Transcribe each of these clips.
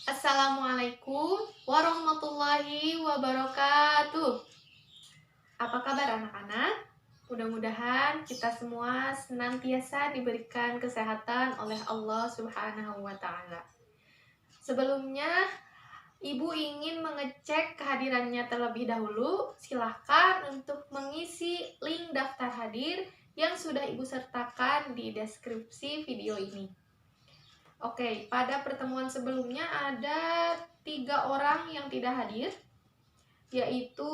Assalamualaikum warahmatullahi wabarakatuh. Apa kabar anak-anak? Mudah-mudahan kita semua senantiasa diberikan kesehatan oleh Allah Subhanahu wa Ta'ala. Sebelumnya, Ibu ingin mengecek kehadirannya terlebih dahulu. Silahkan untuk mengisi link daftar hadir yang sudah Ibu sertakan di deskripsi video ini. Oke, pada pertemuan sebelumnya ada 3 orang yang tidak hadir, yaitu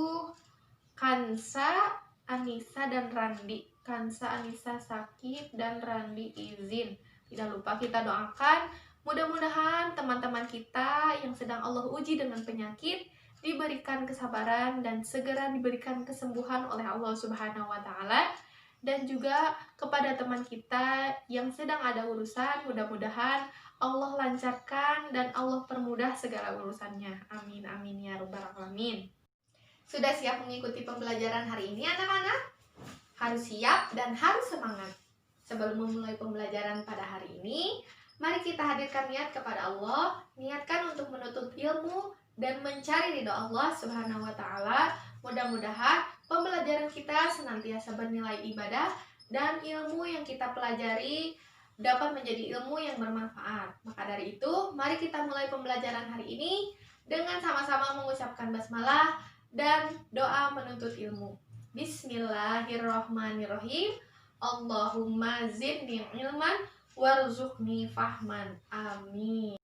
Kansa, Anissa, dan Randi. Kansa, Anissa sakit, dan Randi izin. Tidak lupa kita doakan, mudah-mudahan teman-teman kita yang sedang Allah uji dengan penyakit diberikan kesabaran dan segera diberikan kesembuhan oleh Allah Subhanahu wa Ta'ala. Dan juga kepada teman kita yang sedang ada urusan, mudah-mudahan Allah lancarkan dan Allah permudah segala urusannya. Amin amin ya rabbal alamin. Sudah siap mengikuti pembelajaran hari ini anak-anak? Harus siap dan harus semangat. Sebelum memulai pembelajaran pada hari ini, mari kita hadirkan niat kepada Allah, niatkan untuk menuntut ilmu dan mencari ridho Allah Subhanahu wa Ta'ala. Mudah-mudahan pembelajaran kita senantiasa bernilai ibadah dan ilmu yang kita pelajari dapat menjadi ilmu yang bermanfaat. Maka dari itu, mari kita mulai pembelajaran hari ini dengan sama-sama mengucapkan basmalah dan doa menuntut ilmu. Bismillahirrohmanirrohim. Allahumma zidni ilman warzuqni fahman. Amin.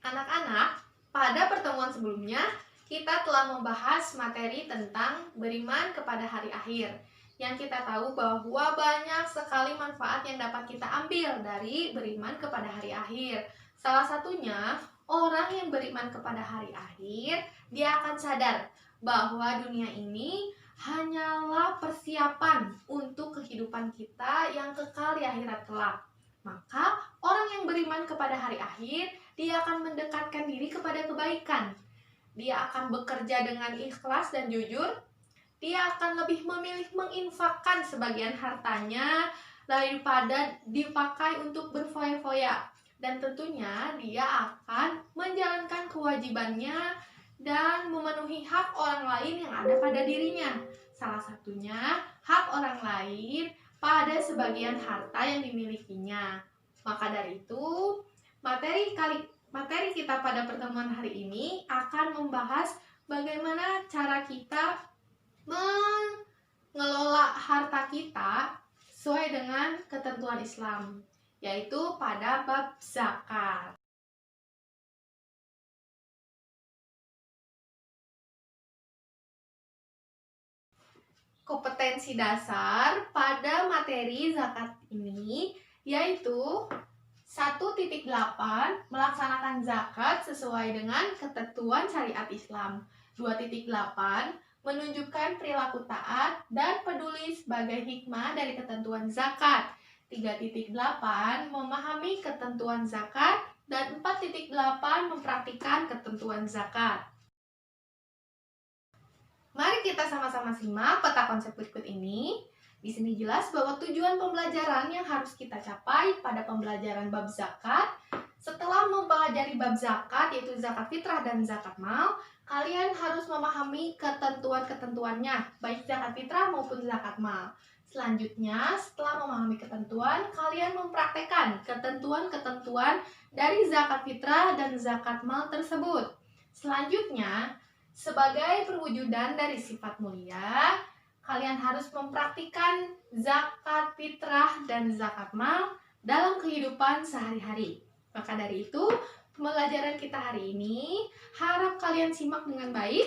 Anak-anak, pada pertemuan sebelumnya kita telah membahas materi tentang beriman kepada hari akhir. Yang kita tahu bahwa banyak sekali manfaat yang dapat kita ambil dari beriman kepada hari akhir. Salah satunya, orang yang beriman kepada hari akhir, dia akan sadar bahwa dunia ini hanyalah persiapan untuk kehidupan kita yang kekal di akhirat kelak. Maka orang yang beriman kepada hari akhir, dia akan mendekatkan diri kepada kebaikan. Dia akan bekerja dengan ikhlas dan jujur. Dia akan lebih memilih menginfakkan sebagian hartanya daripada dipakai untuk berfoya-foya. Dan tentunya dia akan menjalankan kewajibannya dan memenuhi hak orang lain yang ada pada dirinya. Salah satunya hak orang lain pada sebagian harta yang dimilikinya. Maka dari itu, materi kita pada pertemuan hari ini akan membahas bagaimana cara kita mengelola harta kita sesuai dengan ketentuan Islam, yaitu pada bab zakat. Kompetensi dasar pada materi zakat ini yaitu 1.8 melaksanakan zakat sesuai dengan ketentuan syariat Islam. 2.8 menunjukkan perilaku taat dan peduli sebagai hikmah dari ketentuan zakat. 3.8 memahami ketentuan zakat dan 4.8 mempraktikkan ketentuan zakat. Mari kita sama-sama simak peta konsep berikut ini. Di sini jelas bahwa tujuan pembelajaran yang harus kita capai pada pembelajaran bab zakat. Setelah mempelajari bab zakat, yaitu zakat fitrah dan zakat mal, kalian harus memahami ketentuan-ketentuannya, baik zakat fitrah maupun zakat mal. Selanjutnya, setelah memahami ketentuan, kalian mempraktekkan ketentuan-ketentuan dari zakat fitrah dan zakat mal tersebut. Selanjutnya, sebagai perwujudan dari sifat mulia, kalian harus mempraktikkan zakat fitrah dan zakat mal dalam kehidupan sehari-hari. Maka dari itu, pembelajaran kita hari ini harap kalian simak dengan baik.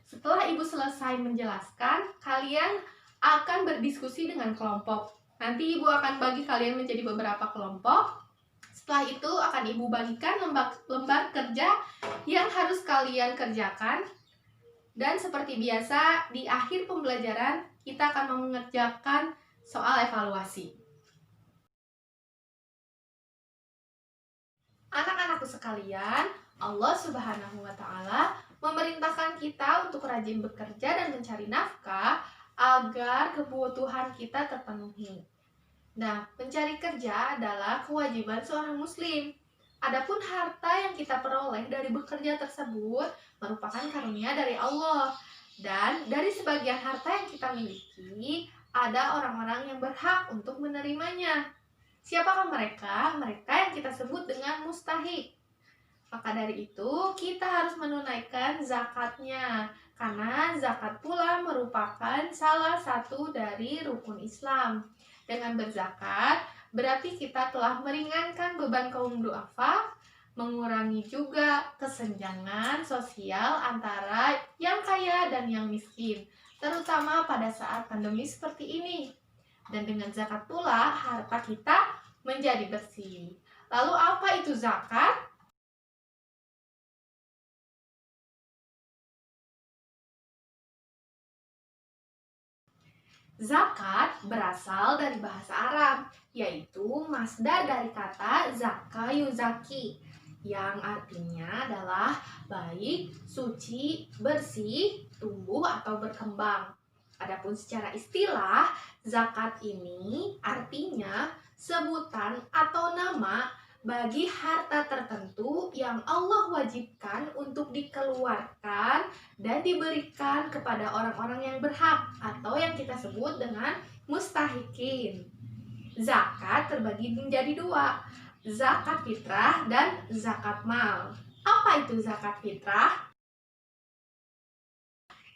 Setelah Ibu selesai menjelaskan, kalian akan berdiskusi dengan kelompok. Nanti Ibu akan bagi kalian menjadi beberapa kelompok. Setelah itu akan Ibu bagikan lembar kerja yang harus kalian kerjakan. Dan seperti biasa, di akhir pembelajaran kita akan mengerjakan soal evaluasi. Anak-anakku sekalian, Allah Subhanahu wa Ta'ala memerintahkan kita untuk rajin bekerja dan mencari nafkah agar kebutuhan kita terpenuhi. Nah, mencari kerja adalah kewajiban seorang muslim. Adapun harta yang kita peroleh dari bekerja tersebut merupakan karunia dari Allah. Dan dari sebagian harta yang kita miliki, ada orang-orang yang berhak untuk menerimanya. Siapakah mereka? Mereka yang kita sebut dengan mustahik. Maka dari itu, kita harus menunaikan zakatnya. Karena zakat pula merupakan salah satu dari rukun Islam. Dengan berzakat, berarti kita telah meringankan beban kaum duafa, mengurangi juga kesenjangan sosial antara yang kaya dan yang miskin, terutama pada saat pandemi seperti ini. Dan dengan zakat pula, harta kita menjadi bersih. Lalu apa itu zakat? Zakat berasal dari bahasa Arab, yaitu masdar dari kata zaka yuzaki, yang artinya adalah baik, suci, bersih, tumbuh atau berkembang. Adapun secara istilah, zakat ini artinya sebutan atau nama bagi harta tertentu yang Allah wajibkan untuk dikeluarkan dan diberikan kepada orang-orang yang berhak atau yang kita sebut dengan mustahikin. Zakat terbagi menjadi dua, zakat fitrah dan zakat mal. Apa itu zakat fitrah?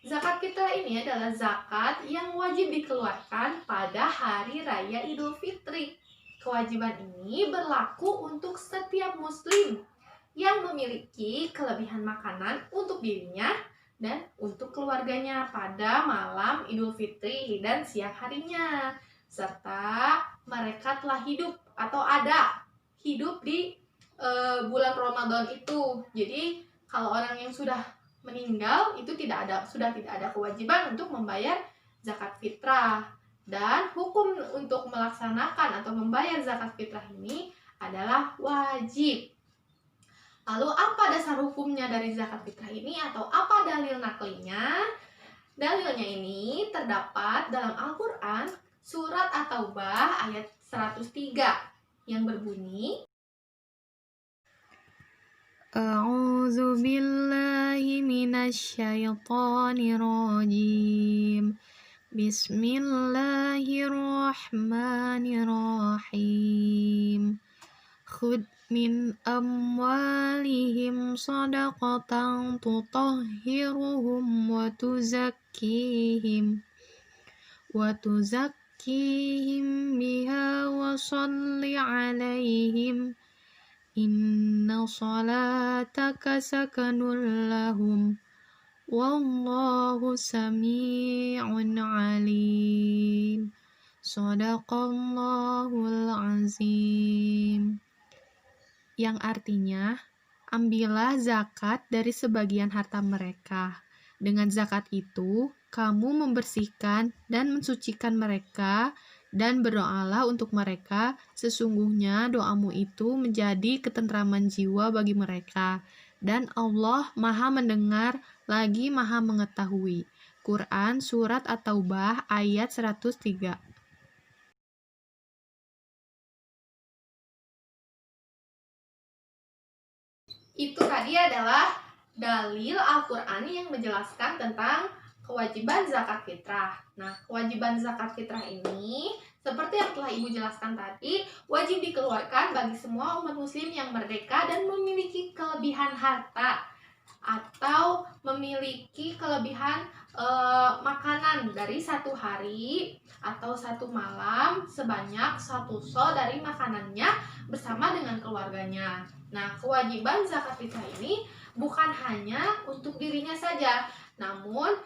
Zakat fitrah ini adalah zakat yang wajib dikeluarkan pada hari raya Idul Fitri. Kewajiban ini berlaku untuk setiap muslim yang memiliki kelebihan makanan untuk dirinya dan untuk keluarganya pada malam Idul Fitri dan siang harinya, serta mereka telah hidup atau ada hidup di bulan Ramadan itu. Jadi kalau orang yang sudah meninggal itu sudah tidak ada kewajiban untuk membayar zakat fitrah, dan hukum untuk melaksanakan atau membayar zakat fitrah ini adalah wajib. Lalu apa dasar hukumnya dari zakat fitrah ini atau apa dalil naklinya? Dalilnya ini terdapat dalam Al-Quran surat At-Taubah ayat 103 yang berbunyi, A'udzu billahi minasyaitonir rajim. Bismillahirrahmanirrahim. Khudh min amwalihim shadaqatan tutahhiruhum wa tuzakkihim biha wa shalli 'alaihim inna salataka sakanun lahum wallahu sami'un alim. Shadaqallahul azim. Yang artinya, ambillah zakat dari sebagian harta mereka. Dengan zakat itu, kamu membersihkan dan mensucikan mereka, dan berdoalah untuk mereka. Sesungguhnya doamu itu menjadi ketentraman jiwa bagi mereka. Dan Allah Maha Mendengar lagi Maha Mengetahui. Quran Surat At-Taubah ayat 103. Itu tadi adalah dalil Al-Quran yang menjelaskan tentang kewajiban zakat fitrah. Nah, kewajiban zakat fitrah ini seperti yang telah Ibu jelaskan tadi, wajib dikeluarkan bagi semua umat muslim yang merdeka dan memiliki kelebihan harta atau memiliki kelebihan makanan dari satu hari atau satu malam sebanyak satu sol dari makanannya bersama dengan keluarganya. Nah, kewajiban zakat fitrah ini bukan hanya untuk dirinya saja, namun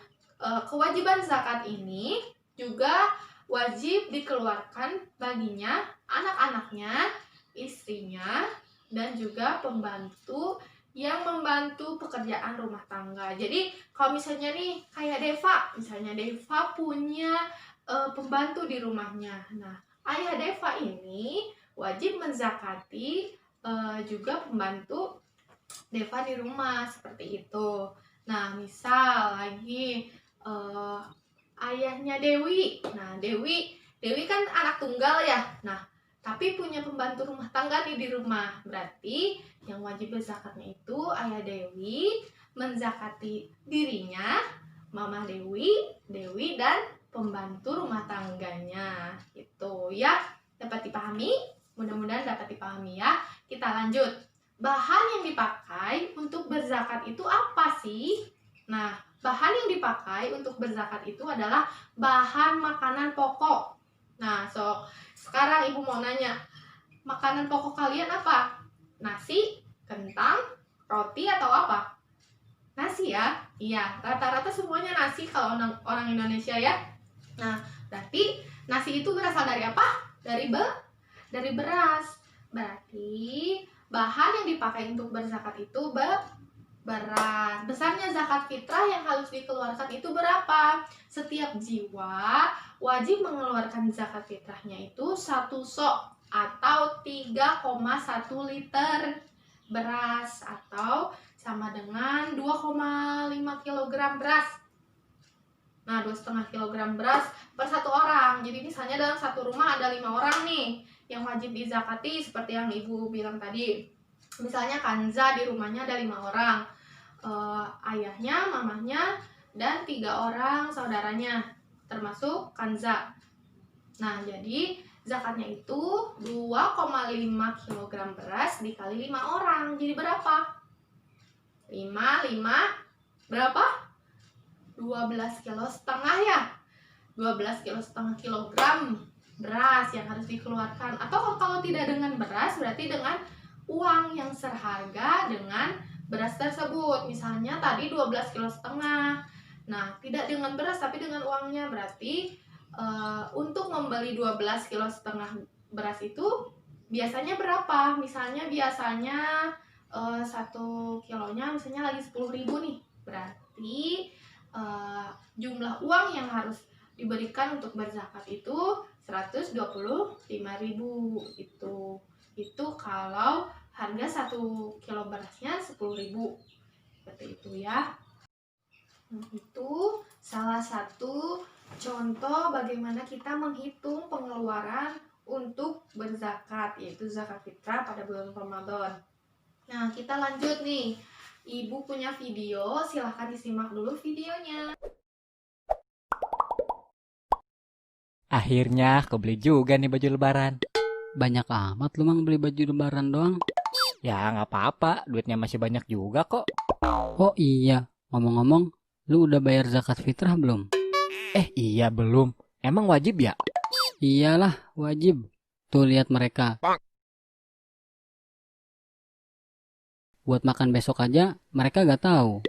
kewajiban zakat ini juga wajib dikeluarkan baginya, anak-anaknya, istrinya, dan juga pembantu yang membantu pekerjaan rumah tangga. Jadi kalau misalnya nih kayak misalnya Deva punya pembantu di rumahnya. Nah, ayah Deva ini wajib menzakati juga pembantu Deva di rumah seperti itu. Nah, misal lagi ayahnya Dewi. Nah, Dewi kan anak tunggal ya. Nah, tapi punya pembantu rumah tangga nih di rumah. Berarti yang wajib berzakatnya itu Ayah Dewi menzakati dirinya, Mama Dewi, dan pembantu rumah tangganya. Gitu ya. Dapat dipahami? Mudah-mudahan dapat dipahami ya. Kita lanjut. Bahan yang dipakai untuk berzakat itu apa sih? Nah, bahan yang dipakai untuk berzakat itu adalah bahan makanan pokok. Nah, sekarang ibu mau nanya, makanan pokok kalian apa? Nasi, kentang, roti, atau apa? Nasi ya? Iya, rata-rata semuanya nasi kalau orang Indonesia ya. Nah, berarti nasi itu berasal dari apa? Dari beras. Berarti bahan yang dipakai untuk berzakat itu beras. Besarnya zakat fitrah yang harus dikeluarkan itu berapa? Setiap jiwa wajib mengeluarkan zakat fitrahnya itu 1 sok atau 3,1 liter beras atau sama dengan 2,5 kg beras. Nah, 2,5 kg beras per 1 orang. Jadi misalnya dalam satu rumah ada 5 orang nih yang wajib dizakati seperti yang ibu bilang tadi. Misalnya Kanza di rumahnya ada 5 orang, ayahnya, mamahnya, dan 3 orang saudaranya, termasuk Kanza. Nah, jadi zakatnya itu 2,5 kg beras dikali 5 orang. Jadi berapa? 5 berapa? 12,5 kilo ya? 12,5 kilogram beras yang harus dikeluarkan. Atau kalau tidak dengan beras, berarti dengan uang yang serharga dengan beras tersebut. Misalnya tadi 12,5 kilo. Nah, tidak dengan beras tapi dengan uangnya. Berarti untuk membeli 12,5 kilo beras itu biasanya berapa? Misalnya biasanya 1 kilonya misalnya lagi 10.000 nih. Berarti jumlah uang yang harus diberikan untuk berzakat itu 125.000 itu kalau harga 1 kilo berasnya 10.000. Seperti itu ya. Itu salah satu contoh bagaimana kita menghitung pengeluaran untuk berzakat, yaitu zakat fitrah pada bulan Ramadan. Nah, kita lanjut nih. Ibu punya video, silahkan disimak dulu videonya. Akhirnya kebeli juga nih baju lebaran. Banyak amat lu mang beli baju lebaran doang. Ya nggak apa-apa, duitnya masih banyak juga kok. Oh iya, ngomong-ngomong, lu udah bayar zakat fitrah belum? Iya belum. Emang wajib ya? Iyalah, wajib. Tuh lihat mereka. Buat makan besok aja, mereka gak tahu.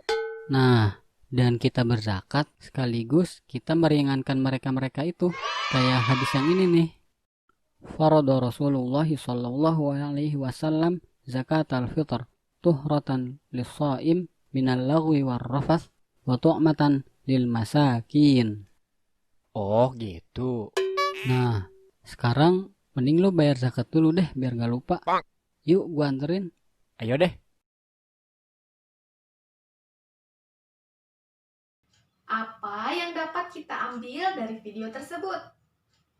Nah, dan kita berzakat, sekaligus kita meringankan mereka-mereka itu. Kayak hadis yang ini nih. Farada Rasulullah sallallahu alaihi wasallam zakat al-fitr tuhratan lis-shaim minal lagwi war rafath wa tu'matan lil masakin. Oh gitu. Nah, sekarang mending lo bayar zakat dulu deh biar gak lupa. Yuk gua anterin. Ayo deh. Apa yang dapat kita ambil dari video tersebut?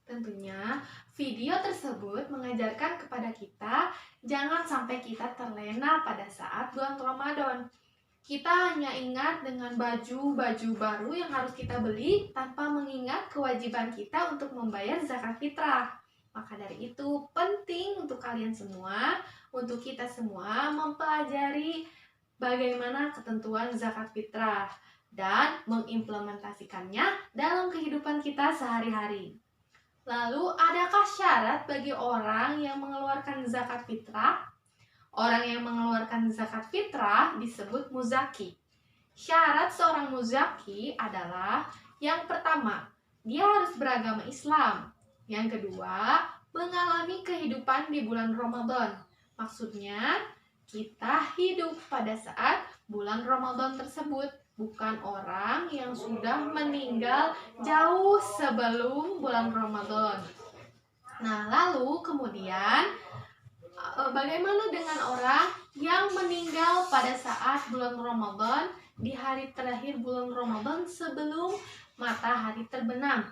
Tentunya video tersebut mengajarkan kepada kita jangan sampai kita terlena pada saat bulan Ramadan. Kita hanya ingat dengan baju-baju baru yang harus kita beli tanpa mengingat kewajiban kita untuk membayar zakat fitrah. Maka dari itu penting untuk kalian semua, untuk kita semua mempelajari bagaimana ketentuan zakat fitrah dan mengimplementasikannya dalam kehidupan kita sehari-hari. Lalu, adakah syarat bagi orang yang mengeluarkan zakat fitrah? Orang yang mengeluarkan zakat fitrah disebut muzaki. Syarat seorang muzaki adalah yang pertama, dia harus beragama Islam. Yang kedua, mengalami kehidupan di bulan Ramadan. Maksudnya, kita hidup pada saat bulan Ramadan tersebut, bukan orang yang sudah meninggal jauh sebelum bulan Ramadan. Nah, lalu kemudian bagaimana dengan orang yang meninggal pada saat bulan Ramadan di hari terakhir bulan Ramadan sebelum matahari terbenam?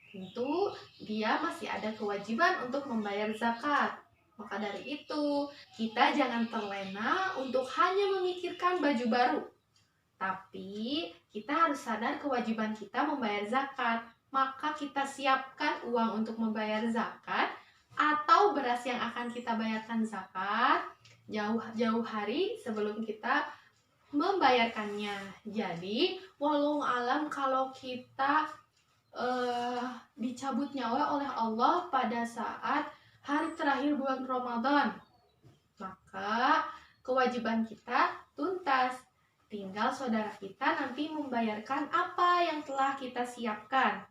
tentu dia masih ada kewajiban untuk membayar zakat. Maka dari itu, kita jangan terlena untuk hanya memikirkan baju baru. Tapi kita harus sadar kewajiban kita membayar zakat. Maka kita siapkan uang untuk membayar zakat atau beras yang akan kita bayarkan zakat jauh-jauh hari sebelum kita membayarkannya. Jadi, walau alam kalau kita dicabut nyawa oleh Allah pada saat hari terakhir bulan Ramadan, maka kewajiban kita tuntas. Tinggal saudara kita nanti membayarkan apa yang telah kita siapkan.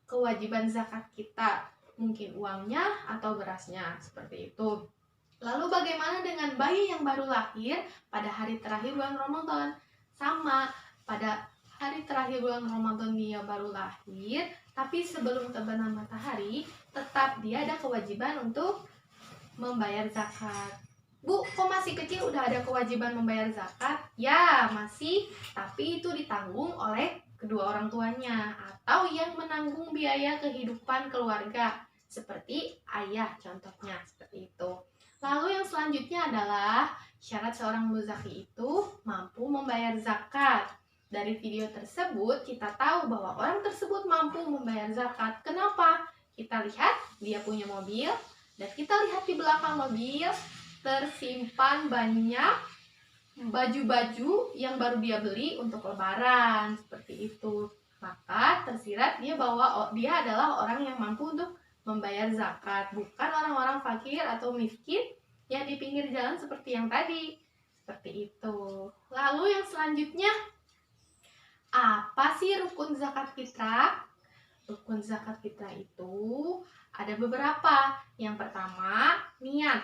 Kewajiban zakat kita, mungkin uangnya atau berasnya, seperti itu. Lalu bagaimana dengan bayi yang baru lahir pada hari terakhir bulan Ramadan? Sama, pada hari terakhir bulan Ramadan dia baru lahir, tapi sebelum terbenam matahari, tetap dia ada kewajiban untuk membayar zakat. Bu, kok masih kecil udah ada kewajiban membayar zakat? Ya, masih, tapi itu ditanggung oleh kedua orang tuanya atau yang menanggung biaya kehidupan keluarga, seperti ayah contohnya, seperti itu. Lalu yang selanjutnya adalah syarat seorang muzaki itu mampu membayar zakat. Dari video tersebut kita tahu bahwa orang tersebut mampu membayar zakat. Kenapa? Kita lihat dia punya mobil dan kita lihat di belakang mobil tersimpan banyak baju-baju yang baru dia beli untuk lebaran, seperti itu. Maka tersirat dia bahwa dia adalah orang yang mampu untuk membayar zakat, bukan orang-orang fakir atau miskin yang di pinggir jalan seperti yang tadi. Seperti itu. Lalu yang selanjutnya, apa sih rukun zakat fitrah? Rukun zakat fitrah itu ada beberapa. Yang pertama, niat.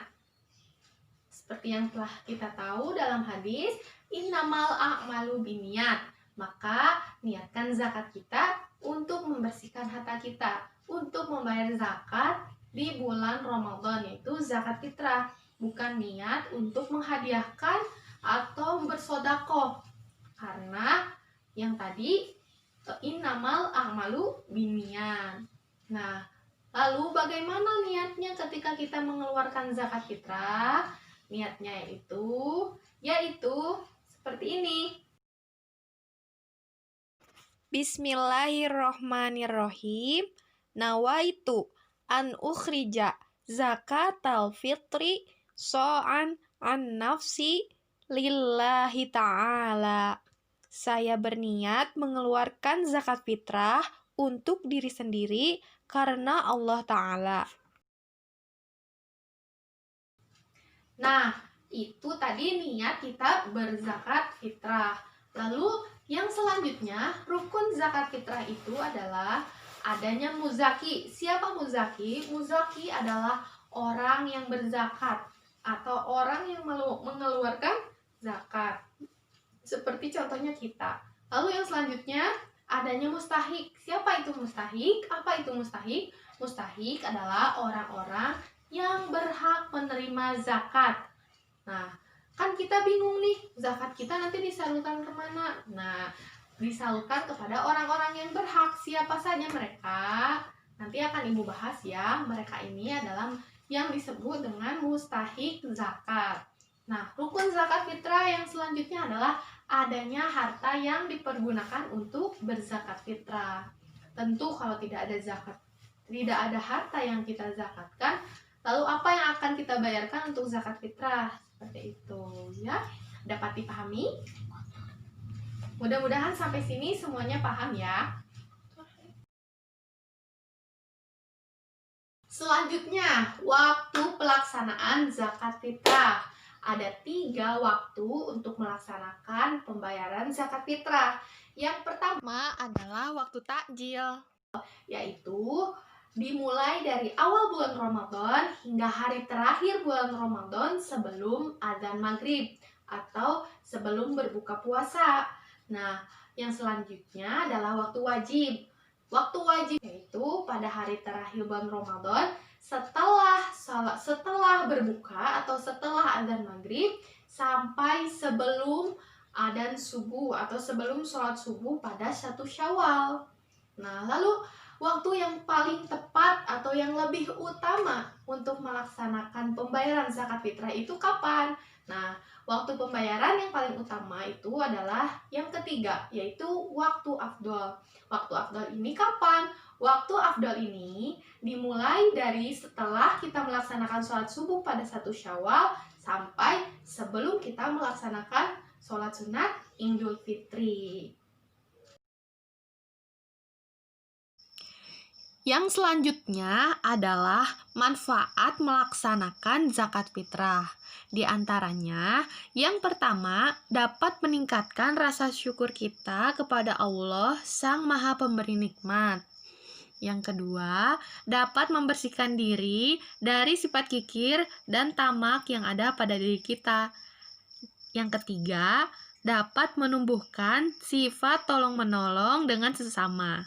Seperti yang telah kita tahu dalam hadis, innamal a'malu binniyat. Maka niatkan zakat kita untuk membersihkan harta kita, untuk membayar zakat di bulan Ramadan, yaitu zakat fitrah. Bukan niat untuk menghadiahkan atau bersodakoh. Karena yang tadi innamal a'malu binniyat. Nah, lalu bagaimana niatnya ketika kita mengeluarkan zakat fitrah? Niatnya yaitu seperti ini. Bismillahirrohmanirrohim. Nawaitu an ukhrija zakatal fitri so'an an nafsi lillahi ta'ala. Saya berniat mengeluarkan zakat fitrah untuk diri sendiri karena Allah Ta'ala. Nah, itu tadi niat kita berzakat fitrah. Lalu yang selanjutnya, rukun zakat fitrah itu adalah adanya muzaki. Siapa muzaki? Muzaki adalah orang yang berzakat atau orang yang mengeluarkan zakat. Seperti contohnya kita. Lalu yang selanjutnya, adanya mustahik. Siapa itu mustahik? Apa itu mustahik? Mustahik adalah orang-orang yang berhak menerima zakat. Nah, kan kita bingung nih, zakat kita nanti disalurkan kemana? Nah, disalurkan kepada orang-orang yang berhak. Siapa saja mereka? Nanti akan Ibu bahas ya. Mereka ini adalah yang disebut dengan mustahik zakat. Nah, rukun zakat fitrah yang selanjutnya adalah adanya harta yang dipergunakan untuk berzakat fitrah. Tentu kalau tidak ada zakat, tidak ada harta yang kita zakatkan, lalu apa yang akan kita bayarkan untuk zakat fitrah? Seperti itu ya. Dapat dipahami? Mudah-mudahan sampai sini semuanya paham ya. Selanjutnya, waktu pelaksanaan zakat fitrah. Ada 3 waktu untuk melaksanakan pembayaran zakat fitrah. Yang pertama adalah waktu takjil, yaitu dimulai dari awal bulan Ramadan hingga hari terakhir bulan Ramadan sebelum adzan maghrib atau sebelum berbuka puasa. Nah, yang selanjutnya adalah waktu wajib. Waktu wajib yaitu pada hari terakhir bulan Ramadan setelah berbuka atau setelah adzan maghrib sampai sebelum adzan subuh atau sebelum sholat subuh pada 1 Syawal. Nah, lalu Waktu yang paling tepat atau yang lebih utama untuk melaksanakan pembayaran zakat fitrah itu kapan? Nah, waktu pembayaran yang paling utama itu adalah yang ketiga, yaitu waktu afdol. Waktu afdol ini kapan? Waktu afdol ini dimulai dari setelah kita melaksanakan sholat subuh pada 1 Syawal sampai sebelum kita melaksanakan sholat sunat Idul Fitri. Yang selanjutnya adalah manfaat melaksanakan zakat fitrah. Di antaranya, yang pertama dapat meningkatkan rasa syukur kita kepada Allah Sang Maha Pemberi Nikmat. Yang kedua, dapat membersihkan diri dari sifat kikir dan tamak yang ada pada diri kita. Yang ketiga, dapat menumbuhkan sifat tolong-menolong dengan sesama.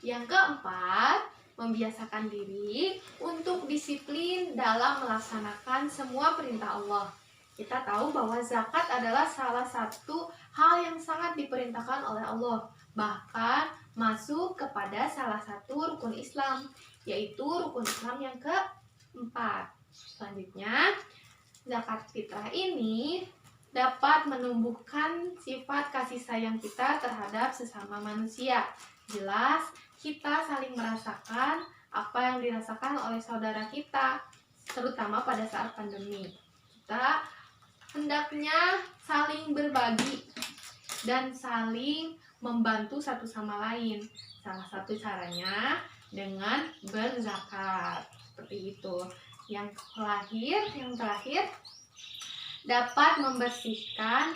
Yang keempat, membiasakan diri untuk disiplin dalam melaksanakan semua perintah Allah. Kita tahu bahwa zakat adalah salah satu hal yang sangat diperintahkan oleh Allah, bahkan masuk kepada salah satu rukun Islam, yaitu rukun Islam yang keempat. Selanjutnya, zakat fitrah ini dapat menumbuhkan sifat kasih sayang kita terhadap sesama manusia. Jelas, kita saling merasakan apa yang dirasakan oleh saudara kita, terutama pada saat pandemi. Kita hendaknya saling berbagi dan saling membantu satu sama lain. Salah satu caranya dengan berzakat. Seperti itu. Yang terakhir dapat membersihkan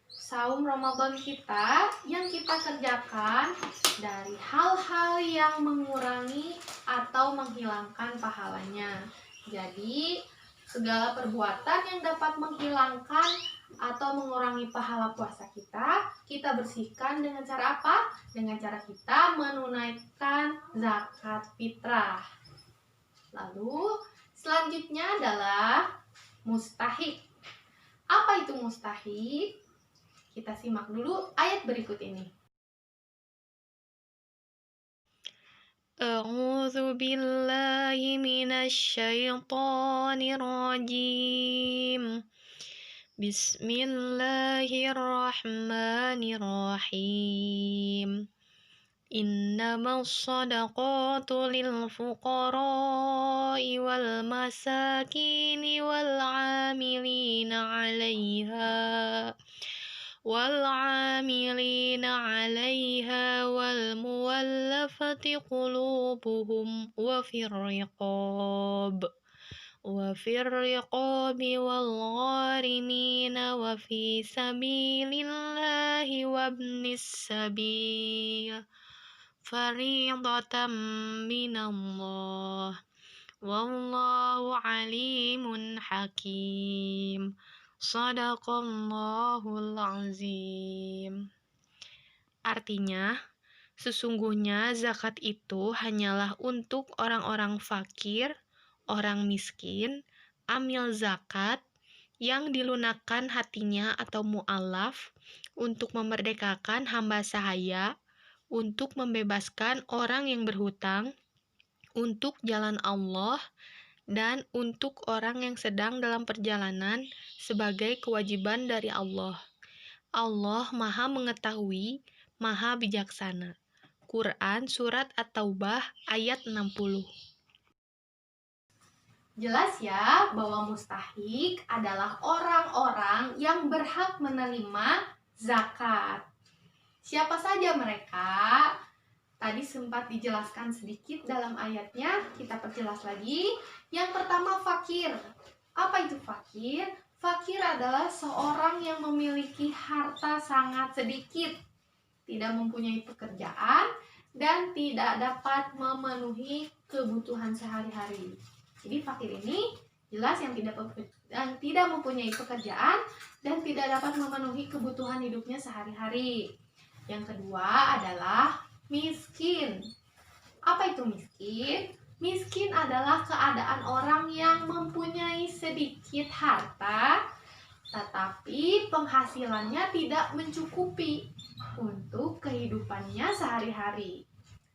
saum Ramadan kita yang kita kerjakan dari hal-hal yang mengurangi atau menghilangkan pahalanya. Jadi, segala perbuatan yang dapat menghilangkan atau mengurangi pahala puasa kita, kita bersihkan dengan cara apa? Dengan cara kita menunaikan zakat fitrah. Lalu, selanjutnya adalah mustahik. Apa itu mustahik? Kita simak dulu ayat berikut ini. A'udzu billahi minasy syaithanir rajim. Bismillahirrahmanirrahim. Innamas shadaqatu lil fuqara'i wal masakini wal 'amilina 'alaiha والمؤلفة قلوبهم وفي الرقاب والغارمين وفي سبيل الله وابن السبيل فريضة من الله والله عليم حكيم. Shadaqallahul azim. Artinya, sesungguhnya zakat itu hanyalah untuk orang-orang fakir, orang miskin, amil zakat, yang dilunakkan hatinya atau mu'alaf, untuk memerdekakan hamba sahaya, untuk membebaskan orang yang berhutang, untuk jalan Allah, dan untuk orang yang sedang dalam perjalanan sebagai kewajiban dari Allah. Allah Maha Mengetahui, Maha Bijaksana. Quran Surat At-Taubah ayat 60. Jelas ya bahwa mustahik adalah orang-orang yang berhak menerima zakat. Siapa saja mereka? Tadi sempat dijelaskan sedikit dalam ayatnya, kita perjelas lagi. Yang pertama, fakir. Apa itu fakir? Fakir adalah seorang yang memiliki harta sangat sedikit, tidak mempunyai pekerjaan, dan tidak dapat memenuhi kebutuhan sehari-hari. Jadi fakir ini jelas yang tidak mempunyai pekerjaan dan tidak dapat memenuhi kebutuhan hidupnya sehari-hari. Yang kedua adalah miskin. Apa itu miskin? Miskin adalah keadaan orang yang mempunyai sedikit harta, tetapi penghasilannya tidak mencukupi untuk kehidupannya sehari-hari.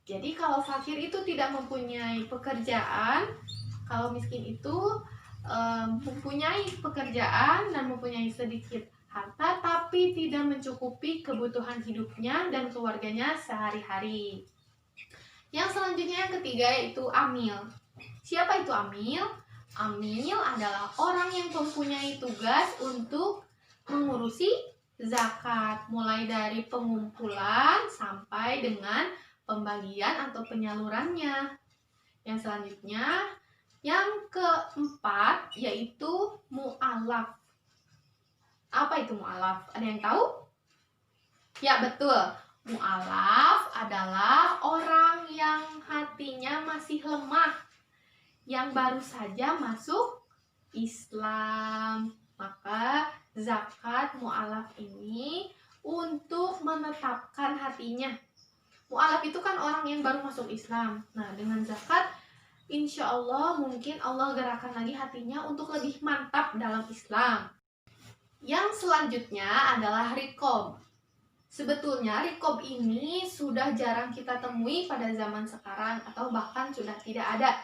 Jadi kalau fakir itu tidak mempunyai pekerjaan, kalau miskin itu mempunyai pekerjaan dan mempunyai sedikit harta tapi tidak mencukupi kebutuhan hidupnya dan keluarganya sehari-hari. Yang selanjutnya yang ketiga yaitu amil. Siapa itu amil? Amil adalah orang yang mempunyai tugas untuk mengurusi zakat, mulai dari pengumpulan sampai dengan pembagian atau penyalurannya. Yang selanjutnya, yang keempat yaitu mu'alaf. Apa itu mu'alaf? Ada yang tahu? Ya, betul. Mu'alaf adalah orang yang hatinya masih lemah, yang baru saja masuk Islam. Maka zakat mu'alaf ini untuk menetapkan hatinya. Mu'alaf itu kan orang yang baru masuk Islam. Nah, dengan zakat insya Allah mungkin Allah gerakan lagi hatinya untuk lebih mantap dalam Islam. Yang selanjutnya adalah riqab. Sebetulnya riqab ini sudah jarang kita temui pada zaman sekarang atau bahkan sudah tidak ada.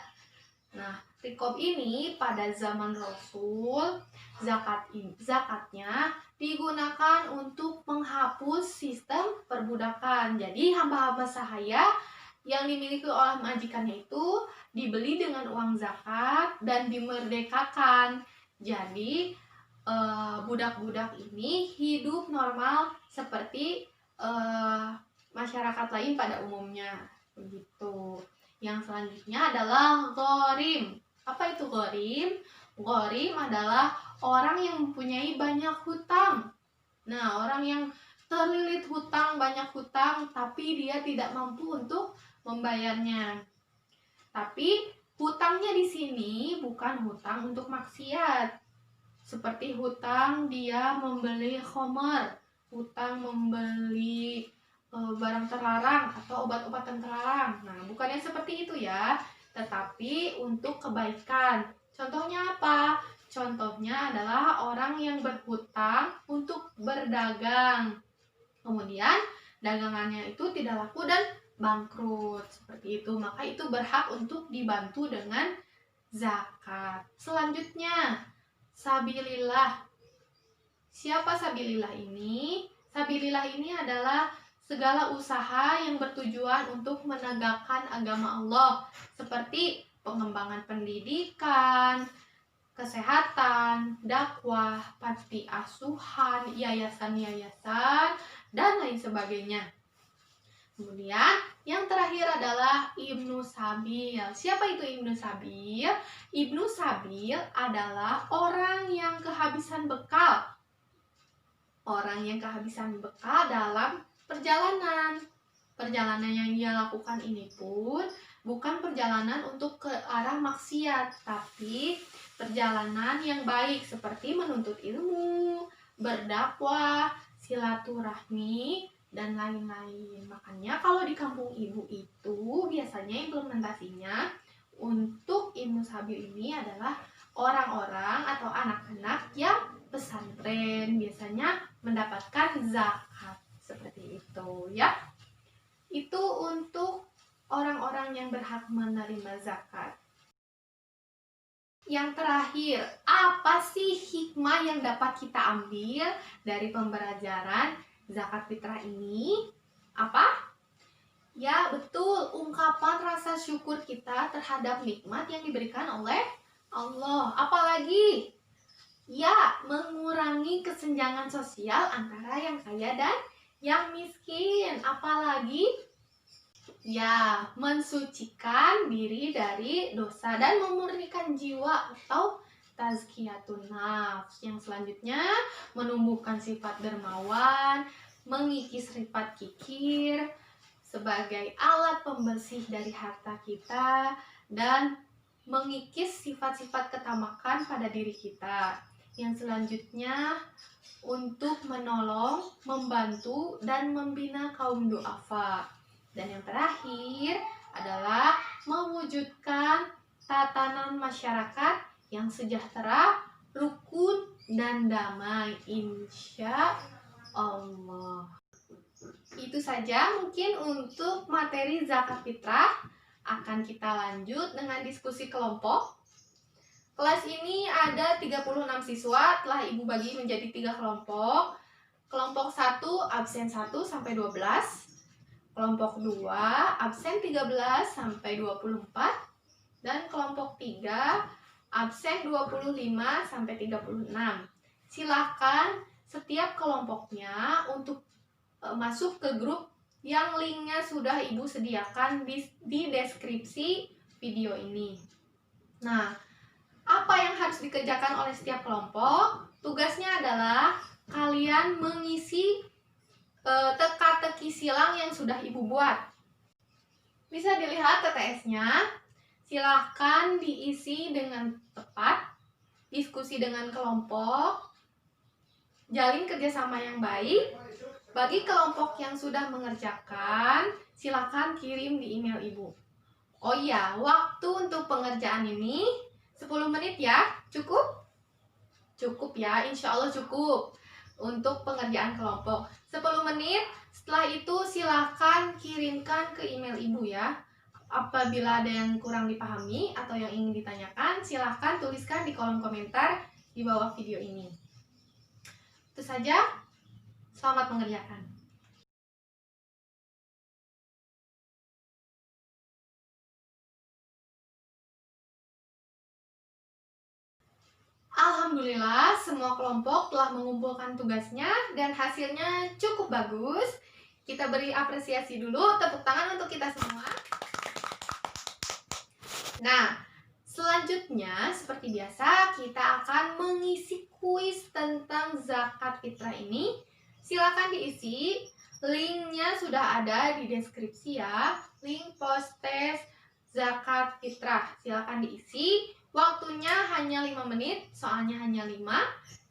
Nah, riqab ini pada zaman Rasul, zakatnya digunakan untuk menghapus sistem perbudakan. Jadi hamba-hamba sahaya yang dimiliki oleh majikannya itu dibeli dengan uang zakat dan dimerdekakan. Jadi budak-budak ini hidup normal seperti masyarakat lain pada umumnya, begitu. Yang selanjutnya adalah ghorim. Apa itu ghorim? Ghorim adalah orang yang mempunyai banyak hutang. Nah, orang yang terlilit hutang, banyak hutang, tapi dia tidak mampu untuk membayarnya. Tapi hutangnya di sini bukan hutang untuk maksiat. Seperti hutang dia membeli khamar, hutang membeli barang terlarang atau obat-obatan terlarang. Nah, bukan yang seperti itu ya, tetapi untuk kebaikan. Contohnya apa? Contohnya adalah orang yang berhutang untuk berdagang. Kemudian dagangannya itu tidak laku dan bangkrut. Seperti itu, maka itu berhak untuk dibantu dengan zakat. Selanjutnya, sabilillah. Siapa sabilillah ini? Sabilillah ini adalah segala usaha yang bertujuan untuk menegakkan agama Allah, seperti pengembangan pendidikan, kesehatan, dakwah, panti asuhan, yayasan-yayasan, dan lain sebagainya. Kemudian yang terakhir adalah Ibnu Sabil. Siapa itu Ibnu Sabil? Ibnu Sabil adalah orang yang kehabisan bekal. Orang yang kehabisan bekal dalam perjalanan. Perjalanan yang dia lakukan ini pun bukan perjalanan untuk ke arah maksiat, tapi perjalanan yang baik seperti menuntut ilmu, berdakwah, silaturahmi, dan lain-lain. Makanya kalau di kampung ibu itu biasanya implementasinya untuk Ibnu Sabil ini adalah orang-orang atau anak-anak yang pesantren biasanya mendapatkan zakat seperti itu ya. Itu untuk orang-orang yang berhak menerima zakat. Yang terakhir, apa sih hikmah yang dapat kita ambil dari pembelajaran zakat fitrah ini? Apa? Ya, betul, ungkapan rasa syukur kita terhadap nikmat yang diberikan oleh Allah. Apalagi? Ya, mengurangi kesenjangan sosial antara yang kaya dan yang miskin. Apalagi? Ya, mensucikan diri dari dosa dan memurnikan jiwa atau tazkiyatun nafs. Yang selanjutnya, menumbuhkan sifat dermawan, mengikis sifat kikir sebagai alat pembersih dari harta kita, dan mengikis sifat-sifat ketamakan pada diri kita. Yang selanjutnya, untuk menolong, membantu, dan membina kaum du'afa. Dan yang terakhir adalah mewujudkan tatanan masyarakat yang sejahtera, rukun, dan damai. Insya Allah. Itu saja mungkin untuk materi zakat fitrah. Akan kita lanjut dengan diskusi kelompok. Kelas ini ada 36 siswa, telah Ibu bagi menjadi 3 kelompok. Kelompok 1 absen 1 sampai 12. Kelompok 2 absen 13 sampai 24. Dan kelompok 3 absen 25 sampai 36. Silakan setiap kelompoknya untuk masuk ke grup yang linknya sudah Ibu sediakan di deskripsi video ini. Nah, apa yang harus dikerjakan oleh setiap kelompok? Tugasnya adalah kalian mengisi teka-teki silang yang sudah Ibu buat. Bisa dilihat TTS-nya. Silahkan diisi dengan tepat, diskusi dengan kelompok, jalin kerjasama yang baik. Bagi kelompok yang sudah mengerjakan, silakan kirim di email Ibu. Oh iya, waktu untuk pengerjaan ini 10 menit ya, cukup? Cukup ya, insya Allah cukup untuk pengerjaan kelompok. 10 menit, setelah itu silakan kirimkan ke email Ibu ya. Apabila ada yang kurang dipahami atau yang ingin ditanyakan, silakan tuliskan di kolom komentar di bawah video ini. Itu saja. Selamat mengerjakan. Alhamdulillah, semua kelompok telah mengumpulkan tugasnya dan hasilnya cukup bagus. Kita beri apresiasi dulu, tepuk tangan untuk kita semua. Nah, selanjutnya seperti biasa kita akan mengisi kuis tentang zakat fitrah ini. Silakan diisi, linknya sudah ada di deskripsi ya, link post test zakat fitrah. Silakan diisi, waktunya hanya 5 menit, soalnya hanya 5.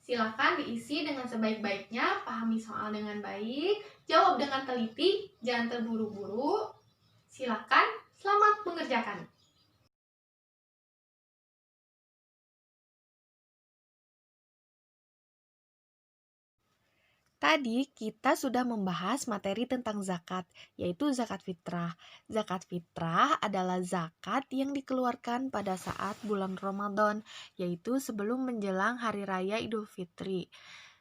Silakan diisi dengan sebaik-baiknya, pahami soal dengan baik, jawab dengan teliti, jangan terburu-buru. Silakan, selamat mengerjakan. Tadi kita sudah membahas materi tentang zakat, yaitu zakat fitrah. Zakat fitrah adalah zakat yang dikeluarkan pada saat bulan Ramadan, yaitu sebelum menjelang Hari Raya Idul Fitri.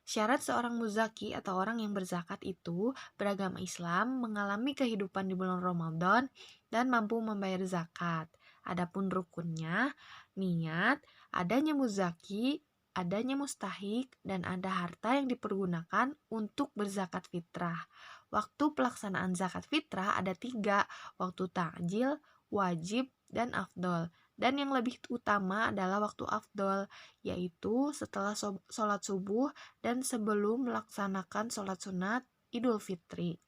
Syarat seorang muzaki atau orang yang berzakat itu beragama Islam, mengalami kehidupan di bulan Ramadan, dan mampu membayar zakat. Adapun rukunnya, niat, adanya muzaki, adanya mustahik, dan ada harta yang dipergunakan untuk berzakat fitrah. Waktu pelaksanaan zakat fitrah ada 3, waktu takjil, wajib, dan afdol. Dan yang lebih utama adalah waktu afdol, yaitu setelah sholat subuh dan sebelum melaksanakan sholat sunat Idul Fitri.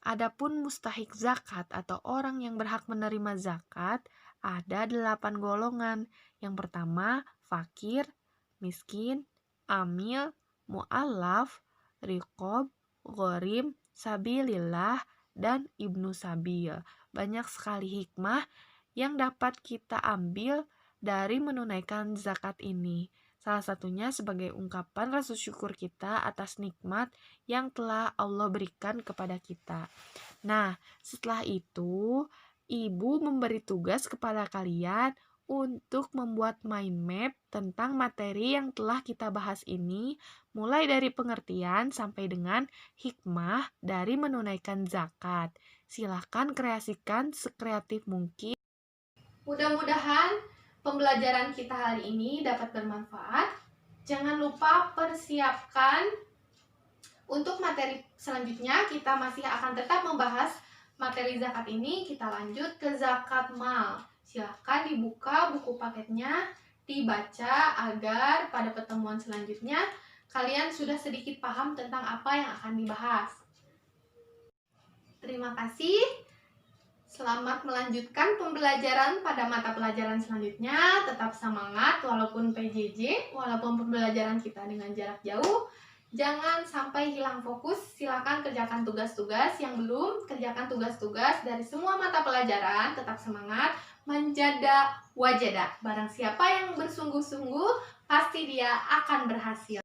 Adapun mustahik zakat atau orang yang berhak menerima zakat ada 8 golongan. Yang pertama, fakir, miskin, amil, mu'allaf, riqob, ghorim, sabilillah, dan ibnu sabil. Banyak sekali hikmah yang dapat kita ambil dari menunaikan zakat ini. Salah satunya sebagai ungkapan rasa syukur kita atas nikmat yang telah Allah berikan kepada kita. Nah, setelah itu, Ibu memberi tugas kepada kalian untuk membuat mind map tentang materi yang telah kita bahas ini, mulai dari pengertian sampai dengan hikmah dari menunaikan zakat. Silahkan kreasikan sekreatif mungkin. Mudah-mudahan pembelajaran kita hari ini dapat bermanfaat. Jangan lupa persiapkan untuk materi selanjutnya. Kita masih akan tetap membahas materi zakat ini. Kita lanjut ke zakat mal. Silahkan dibuka buku paketnya, dibaca agar pada pertemuan selanjutnya kalian sudah sedikit paham tentang apa yang akan dibahas. Terima kasih. Selamat melanjutkan pembelajaran pada mata pelajaran selanjutnya. Tetap semangat walaupun PJJ, walaupun pembelajaran kita dengan jarak jauh. Jangan sampai hilang fokus. Silakan kerjakan tugas-tugas yang belum, kerjakan tugas-tugas dari semua mata pelajaran. Tetap semangat, manjada wajada. Barang siapa yang bersungguh-sungguh, pasti dia akan berhasil.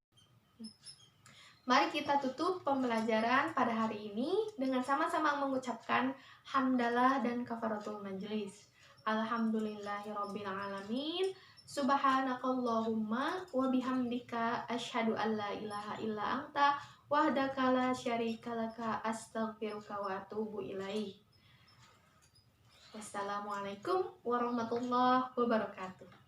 Mari kita tutup pembelajaran pada hari ini dengan sama-sama mengucapkan hamdalah dan kafaratul majelis. Alhamdulillahirabbil alamin. Subhanakallahumma wa bihamdika asyhadu an la ilaha illa anta wahdaka la syarika laka astaghfiruka wa atubu ilaih. Wassalamualaikum warahmatullahi wabarakatuh.